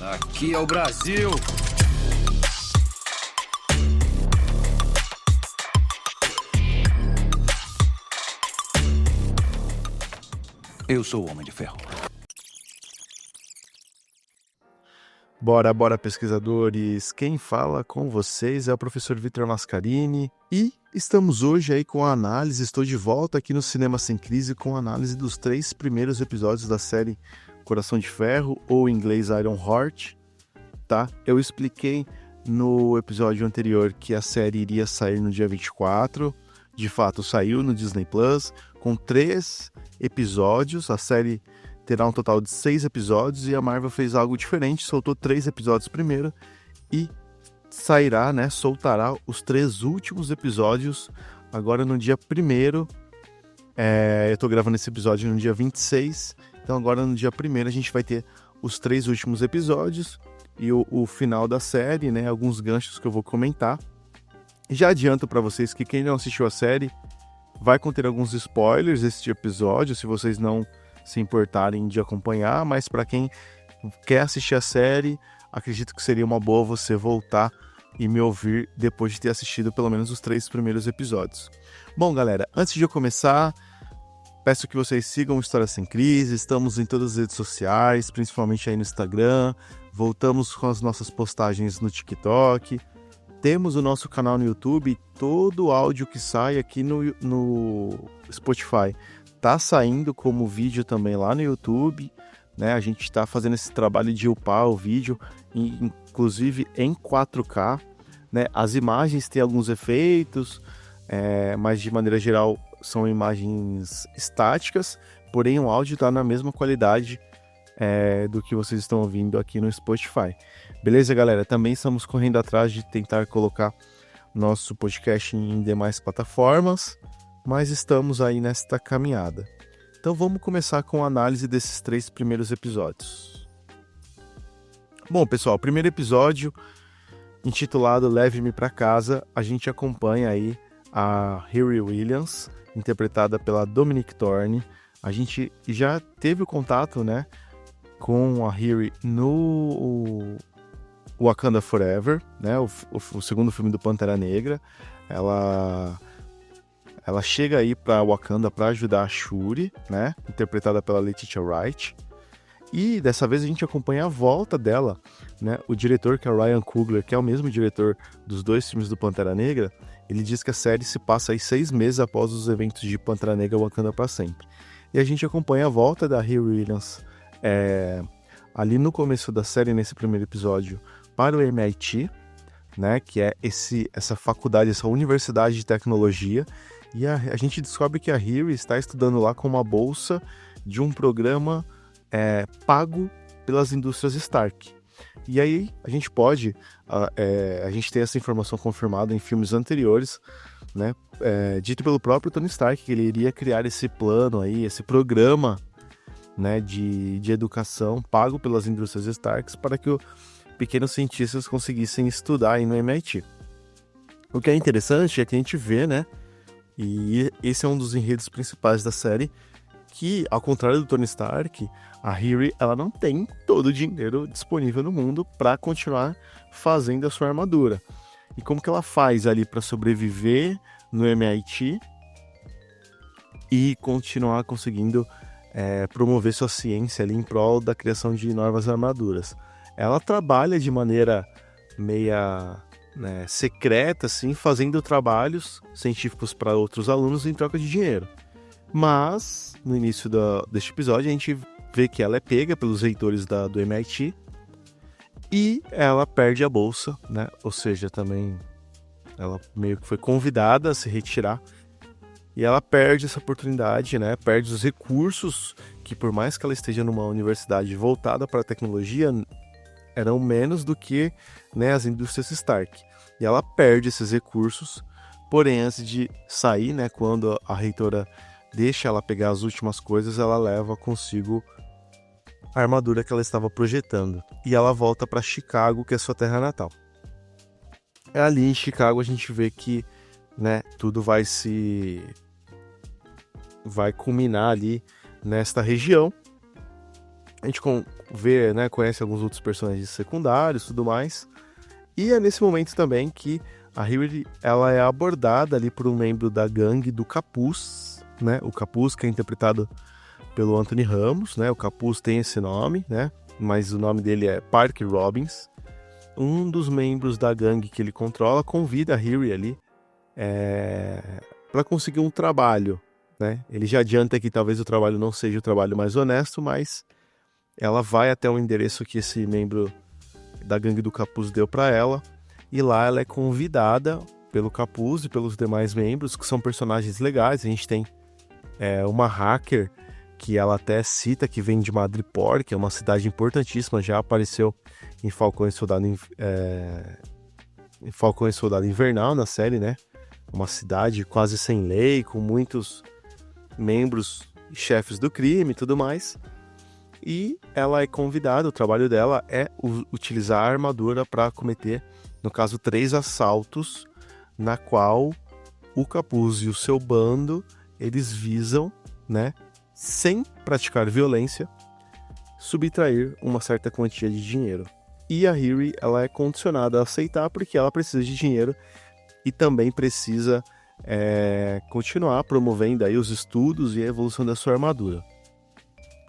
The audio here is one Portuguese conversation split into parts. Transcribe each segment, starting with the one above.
Aqui é o Brasil. Eu sou o Homem de Ferro. Bora, pesquisadores! Quem fala com vocês é o professor Vitor Mascarini e estamos hoje aí com a análise, estou de volta aqui no Cinema Sem Crise com a análise dos 3 primeiros episódios da série Coração de Ferro, ou em inglês Iron Heart, tá? Eu expliquei no episódio anterior que a série iria sair no dia 24, de fato saiu no Disney Plus, com 3 episódios, a série terá um total de 6 episódios e a Marvel fez algo diferente, soltou 3 episódios primeiro e sairá, né, soltará os 3 últimos episódios agora no dia 1º. Eu tô gravando esse episódio no dia 26, então agora no dia 1º a gente vai ter os 3 últimos episódios e o final da série, né, alguns ganchos que eu vou comentar. Já adianto para vocês que quem não assistiu a série vai conter alguns spoilers esse episódio, se vocês não se importarem de acompanhar, mas para quem quer assistir a série, acredito que seria uma boa você voltar e me ouvir depois de ter assistido pelo menos os 3 primeiros episódios. Bom, galera, antes de eu começar, peço que vocês sigam o História Sem Crise, estamos em todas as redes sociais, principalmente aí no Instagram, voltamos com as nossas postagens no TikTok, temos o nosso canal no YouTube, todo o áudio que sai aqui no Spotify tá saindo como vídeo também lá no YouTube, né? A gente está fazendo esse trabalho de upar o vídeo, inclusive em 4K, né? As imagens têm alguns efeitos, mas de maneira geral são imagens estáticas, porém o áudio está na mesma qualidade do que vocês estão ouvindo aqui no Spotify. Beleza, galera? Também estamos correndo atrás de tentar colocar nosso podcast em demais plataformas, mas estamos aí nesta caminhada. Então vamos começar com a análise desses 3 primeiros episódios. Bom, pessoal, o primeiro episódio, intitulado Leve-me pra Casa, a gente acompanha aí a Riri Williams, interpretada pela Dominique Thorne. A gente já teve o contato, né, com a Riri no Wakanda Forever, né, o segundo filme do Pantera Negra. Ela chega aí para Wakanda para ajudar a Shuri, né, interpretada pela Letitia Wright. E dessa vez a gente acompanha a volta dela, né? O diretor, que é o Ryan Coogler, que é o mesmo diretor dos 2 filmes do Pantera Negra, ele diz que a série se passa aí 6 meses após os eventos de Pantera Negra Wakanda para sempre. E a gente acompanha a volta da Riri Williams ali no começo da série, nesse primeiro episódio, para o MIT, né? Que é essa faculdade, essa universidade de tecnologia. E a gente descobre que a Riri está estudando lá com uma bolsa de um programa pago pelas indústrias Stark. E aí a gente a gente tem essa informação confirmada em filmes anteriores, né? Dito pelo próprio Tony Stark que ele iria criar esse plano aí, esse programa, né, de educação pago pelas indústrias Stark para que os pequenos cientistas conseguissem estudar aí no MIT. O que é interessante é que a gente vê, né, e esse é um dos enredos principais da série, que, ao contrário do Tony Stark, a Riri, ela não tem todo o dinheiro disponível no mundo para continuar fazendo a sua armadura. E como que ela faz ali para sobreviver no MIT e continuar conseguindo promover sua ciência ali em prol da criação de novas armaduras? Ela trabalha de maneira meia, né, secreta, assim, fazendo trabalhos científicos para outros alunos em troca de dinheiro. Mas, no início deste episódio, a gente vê que ela é pega pelos reitores do MIT e ela perde a bolsa, né? Ou seja, também ela meio que foi convidada a se retirar e ela perde essa oportunidade, né? Perde os recursos que, por mais que ela esteja numa universidade voltada para a tecnologia, eram menos do que, né, as indústrias Stark. E ela perde esses recursos, porém, antes de sair, né, quando a reitora deixa ela pegar as últimas coisas, ela leva consigo a armadura que ela estava projetando. E ela volta para Chicago, que é sua terra natal. Ali em Chicago a gente vê que, né, tudo vai culminar ali nesta região. A gente vê, né, conhece alguns outros personagens secundários e tudo mais. E é nesse momento também que a Riri, ela é abordada ali por um membro da gangue do Capuz, né? O Capuz, que é interpretado pelo Anthony Ramos, né? O Capuz tem esse nome, né? Mas o nome dele é Park Robbins. Um dos membros da gangue que ele controla convida a Riri ali para conseguir um trabalho, né? Ele já adianta que talvez o trabalho não seja o trabalho mais honesto, mas ela vai até o endereço que esse membro da gangue do Capuz deu para ela, e lá ela é convidada pelo Capuz e pelos demais membros, que são personagens legais. A gente tem uma hacker que ela até cita, que vem de Madripoor, que é uma cidade importantíssima, já apareceu em Falcão e Soldado Invernal na série, né? Uma cidade quase sem lei, com muitos membros e chefes do crime e tudo mais. E ela é convidada, o trabalho dela é utilizar a armadura para cometer, no caso, 3 assaltos, na qual o Capuz e o seu bando, eles visam, né, sem praticar violência, subtrair uma certa quantia de dinheiro. E a Riri, ela é condicionada a aceitar porque ela precisa de dinheiro e também precisa continuar promovendo aí os estudos e a evolução da sua armadura.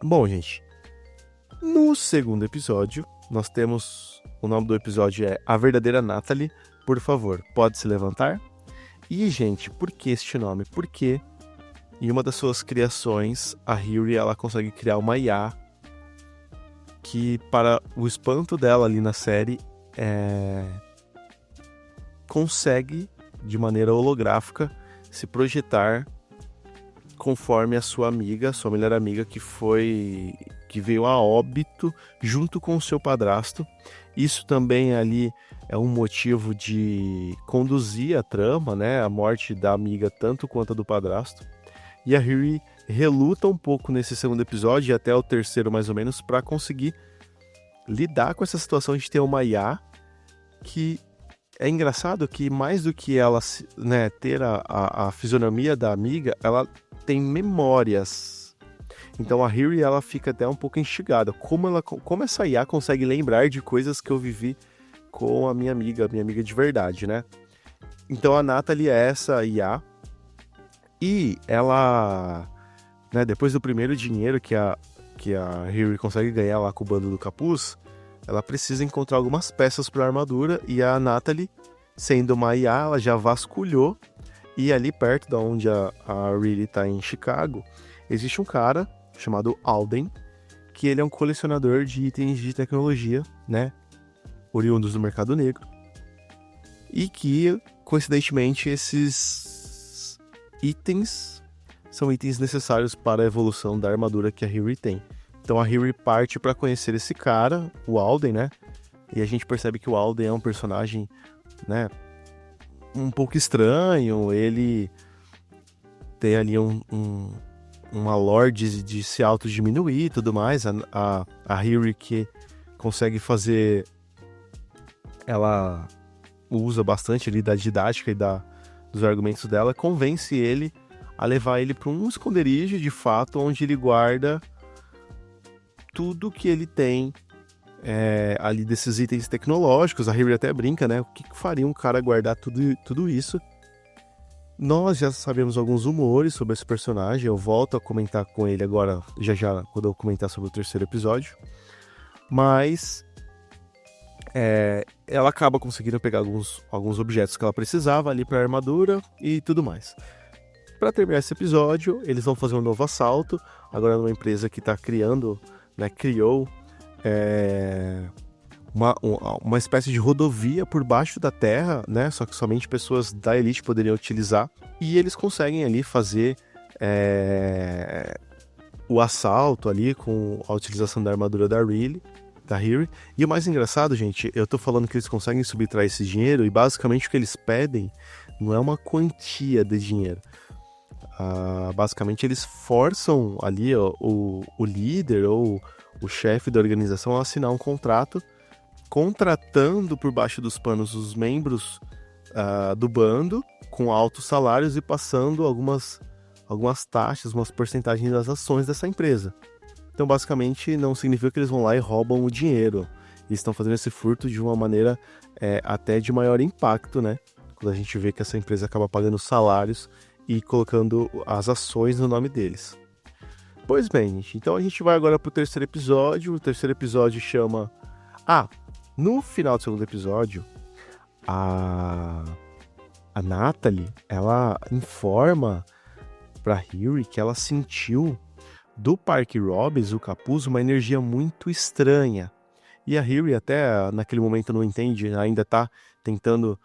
Bom, gente, no segundo episódio, nós temos... O nome do episódio é A Verdadeira Natalie. Por favor, pode se levantar? E, gente, por que este nome? Porque em uma das suas criações, a Riri, ela consegue criar uma IA que, para o espanto dela ali na série, consegue, de maneira holográfica, se projetar conforme a sua melhor amiga, que veio a óbito junto com o seu padrasto. Isso também ali é um motivo de conduzir a trama, né? A morte da amiga tanto quanto a do padrasto. E a Riri reluta um pouco nesse segundo episódio, e até o terceiro mais ou menos, para conseguir lidar com essa situação de ter uma IA que... É engraçado que, mais do que ela, né, ter a fisionomia da amiga, ela tem memórias. Então a Riri, ela fica até um pouco instigada. Como essa IA consegue lembrar de coisas que eu vivi com a minha amiga de verdade, né? Então a Natalie é essa IA. E ela, né, depois do primeiro dinheiro que a Riri consegue ganhar lá com o bando do Capuz, ela precisa encontrar algumas peças para a armadura, e a Natalie, sendo uma IA, ela já vasculhou, e ali perto de onde a Riri está em Chicago, existe um cara chamado Alden, que ele é um colecionador de itens de tecnologia, né, oriundos do mercado negro, e que, coincidentemente, esses itens são itens necessários para a evolução da armadura que a Riri tem. Então a Riri parte para conhecer esse cara, o Alden, né? E a gente percebe que o Alden é um personagem, né, um pouco estranho. Ele tem ali uma lore de se autodiminuir e tudo mais. A Riri, que consegue fazer... Ela usa bastante ali da didática e dos argumentos dela, convence ele a levar ele para um esconderijo, de fato, onde ele guarda tudo que ele tem ali desses itens tecnológicos. A Riri até brinca, né? O que faria um cara guardar tudo isso? Nós já sabemos alguns rumores sobre esse personagem. Eu volto a comentar com ele agora, já, quando eu comentar sobre o terceiro episódio. Mas ela acaba conseguindo pegar alguns objetos que ela precisava ali para a armadura e tudo mais. Para terminar esse episódio, eles vão fazer um novo assalto, agora numa empresa que está criou uma espécie de rodovia por baixo da terra, né? Só que somente pessoas da elite poderiam utilizar. E eles conseguem ali fazer o assalto ali com a utilização da armadura da Riri. E o mais engraçado, gente, eu tô falando que eles conseguem subtrair esse dinheiro, e basicamente o que eles pedem não é uma quantia de dinheiro. Basicamente eles forçam ali o líder ou o chefe da organização a assinar um contrato, contratando por baixo dos panos os membros do bando com altos salários e passando algumas taxas, umas porcentagens das ações dessa empresa. Então, basicamente, não significa que eles vão lá e roubam o dinheiro. Eles estão fazendo esse furto de uma maneira até de maior impacto, né? Quando a gente vê que essa empresa acaba pagando salários e colocando as ações no nome deles. Pois bem, gente, então a gente vai agora pro terceiro episódio. O terceiro episódio chama... no final do segundo episódio, a Natalie, ela informa pra Harry que ela sentiu do Parque Robbins, o capuz, uma energia muito estranha. E a Harry até naquele momento não entende, ainda tá tentando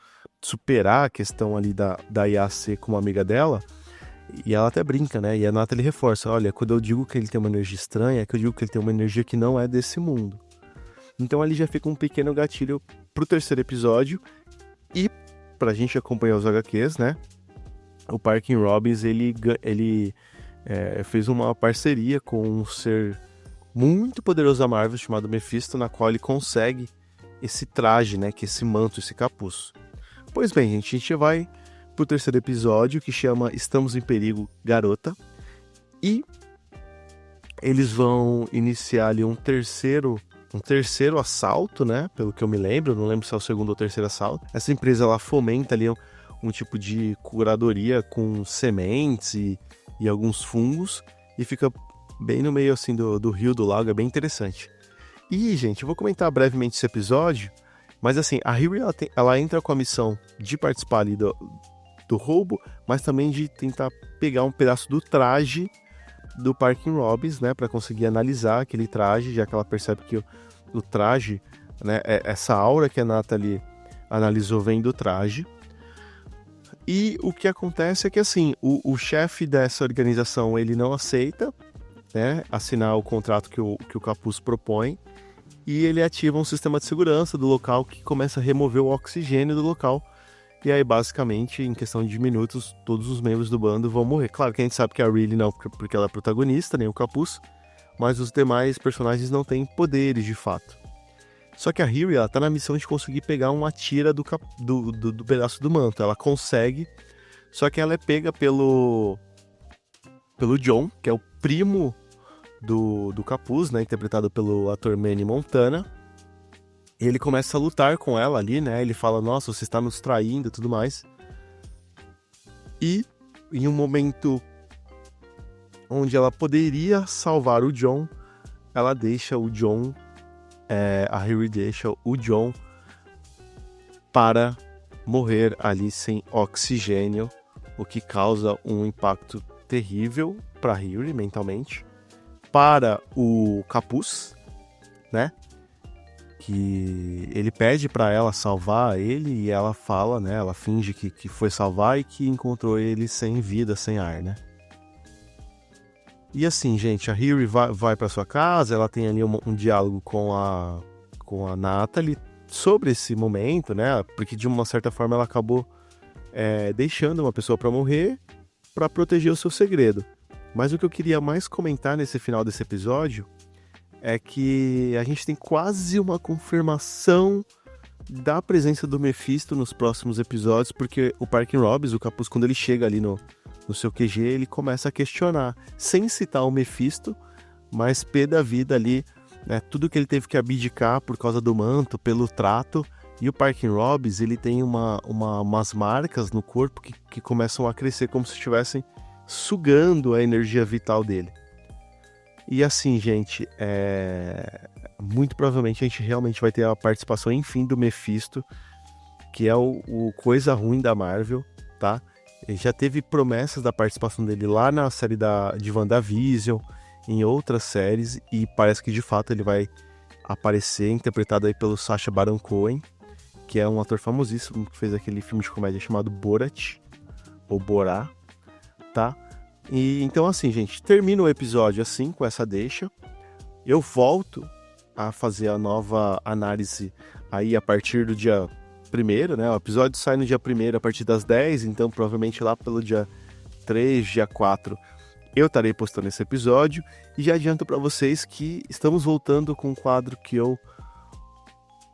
superar a questão ali da IAC com uma amiga dela. E ela até brinca, né? E a Natalie reforça, olha, quando eu digo que ele tem uma energia estranha, é que eu digo que ele tem uma energia que não é desse mundo. Então ali já fica um pequeno gatilho pro terceiro episódio. E pra gente acompanhar os HQs, né? O Parkin Robbins, ele fez uma parceria com um ser muito poderoso da Marvel chamado Mephisto, na qual ele consegue esse traje, né? Que é esse manto, esse capuz. Pois bem, gente, a gente vai pro terceiro episódio, que chama Estamos em Perigo, Garota. E eles vão iniciar ali um terceiro assalto, né? Pelo que eu me lembro, não lembro se é o segundo ou terceiro assalto. Essa empresa, ela fomenta ali um tipo de curadoria com sementes e alguns fungos, e fica bem no meio, assim, do rio, do lago, é bem interessante. E, gente, eu vou comentar brevemente esse episódio, mas, assim, a Harry, ela entra com a missão de participar ali do roubo, mas também de tentar pegar um pedaço do traje do Parkin Robbins, né, para conseguir analisar aquele traje, já que ela percebe que o traje, né, essa aura que a Natalie analisou vem do traje. E o que acontece é que, assim, o chefe dessa organização, ele não aceita, né, assinar o contrato que o Capuz propõe, e ele ativa um sistema de segurança do local que começa a remover o oxigênio do local. E aí, basicamente, em questão de minutos, todos os membros do bando vão morrer. Claro que a gente sabe que a Riley não, porque ela é protagonista, nem o Capuz, mas os demais personagens não têm poderes, de fato. Só que a Harry, ela tá na missão de conseguir pegar uma tira do pedaço do manto. Ela consegue, só que ela é pega pelo John, que é o primo do Capuz, né, interpretado pelo ator Manny Montana. Ele começa a lutar com ela ali, né? Ele fala, nossa, você está nos traindo e tudo mais. E em um momento onde ela poderia salvar o John, ela deixa o John, a Harry deixa o John para morrer ali sem oxigênio, o que causa um impacto terrível para Harry mentalmente, para o Capuz, né? Que ele pede para ela salvar ele e ela fala, né? Ela finge que foi salvar e que encontrou ele sem vida, sem ar, né? E assim, gente, a Harry vai para sua casa, ela tem ali um diálogo com a Natalie sobre esse momento, né? Porque de uma certa forma ela acabou deixando uma pessoa para morrer para proteger o seu segredo. Mas o que eu queria mais comentar nesse final desse episódio é que a gente tem quase uma confirmação da presença do Mephisto nos próximos episódios, porque o Parkin Robbins, o Capuz, quando ele chega ali no seu QG, ele começa a questionar, sem citar o Mephisto, mas pé da vida ali, né, tudo que ele teve que abdicar por causa do manto, pelo trato, e o Parkin Robbins, ele tem umas marcas no corpo que começam a crescer como se estivessem sugando a energia vital dele. E assim, gente, muito provavelmente a gente realmente vai ter a participação, enfim, do Mephisto, que é o coisa ruim da Marvel, tá? Ele já teve promessas da participação dele lá na série de WandaVision, em outras séries, e parece que de fato ele vai aparecer, interpretado aí pelo Sacha Baron Cohen, que é um ator famosíssimo, que fez aquele filme de comédia chamado Borat, ou Borá, tá? E então assim, gente, termina o episódio assim, com essa deixa. Eu volto a fazer a nova análise aí a partir do dia 1º, né? O episódio sai no dia 1º a partir das 10, então provavelmente lá pelo dia 3, dia 4, eu estarei postando esse episódio. E já adianto para vocês que estamos voltando com um quadro que eu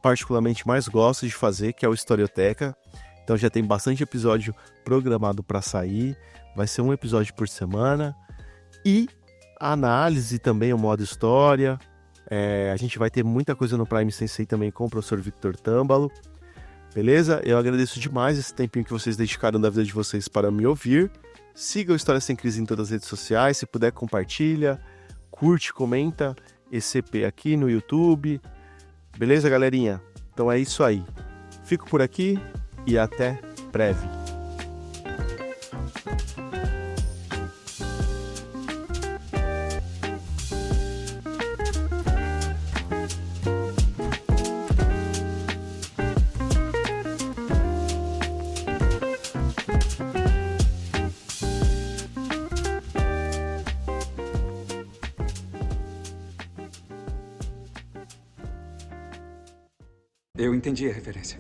particularmente mais gosto de fazer, que é o Historioteca. Então já tem bastante episódio programado para sair. Vai ser um episódio por semana. E a análise também, o modo história. A gente vai ter muita coisa no Prime Sensei também com o professor Victor Tâmbalo. Beleza? Eu agradeço demais esse tempinho que vocês dedicaram da vida de vocês para me ouvir. Siga o História Sem Crise em todas as redes sociais. Se puder, compartilha, curte, comenta esse EP aqui no YouTube. Beleza, galerinha? Então é isso aí. Fico por aqui e até breve. Eu entendi a referência.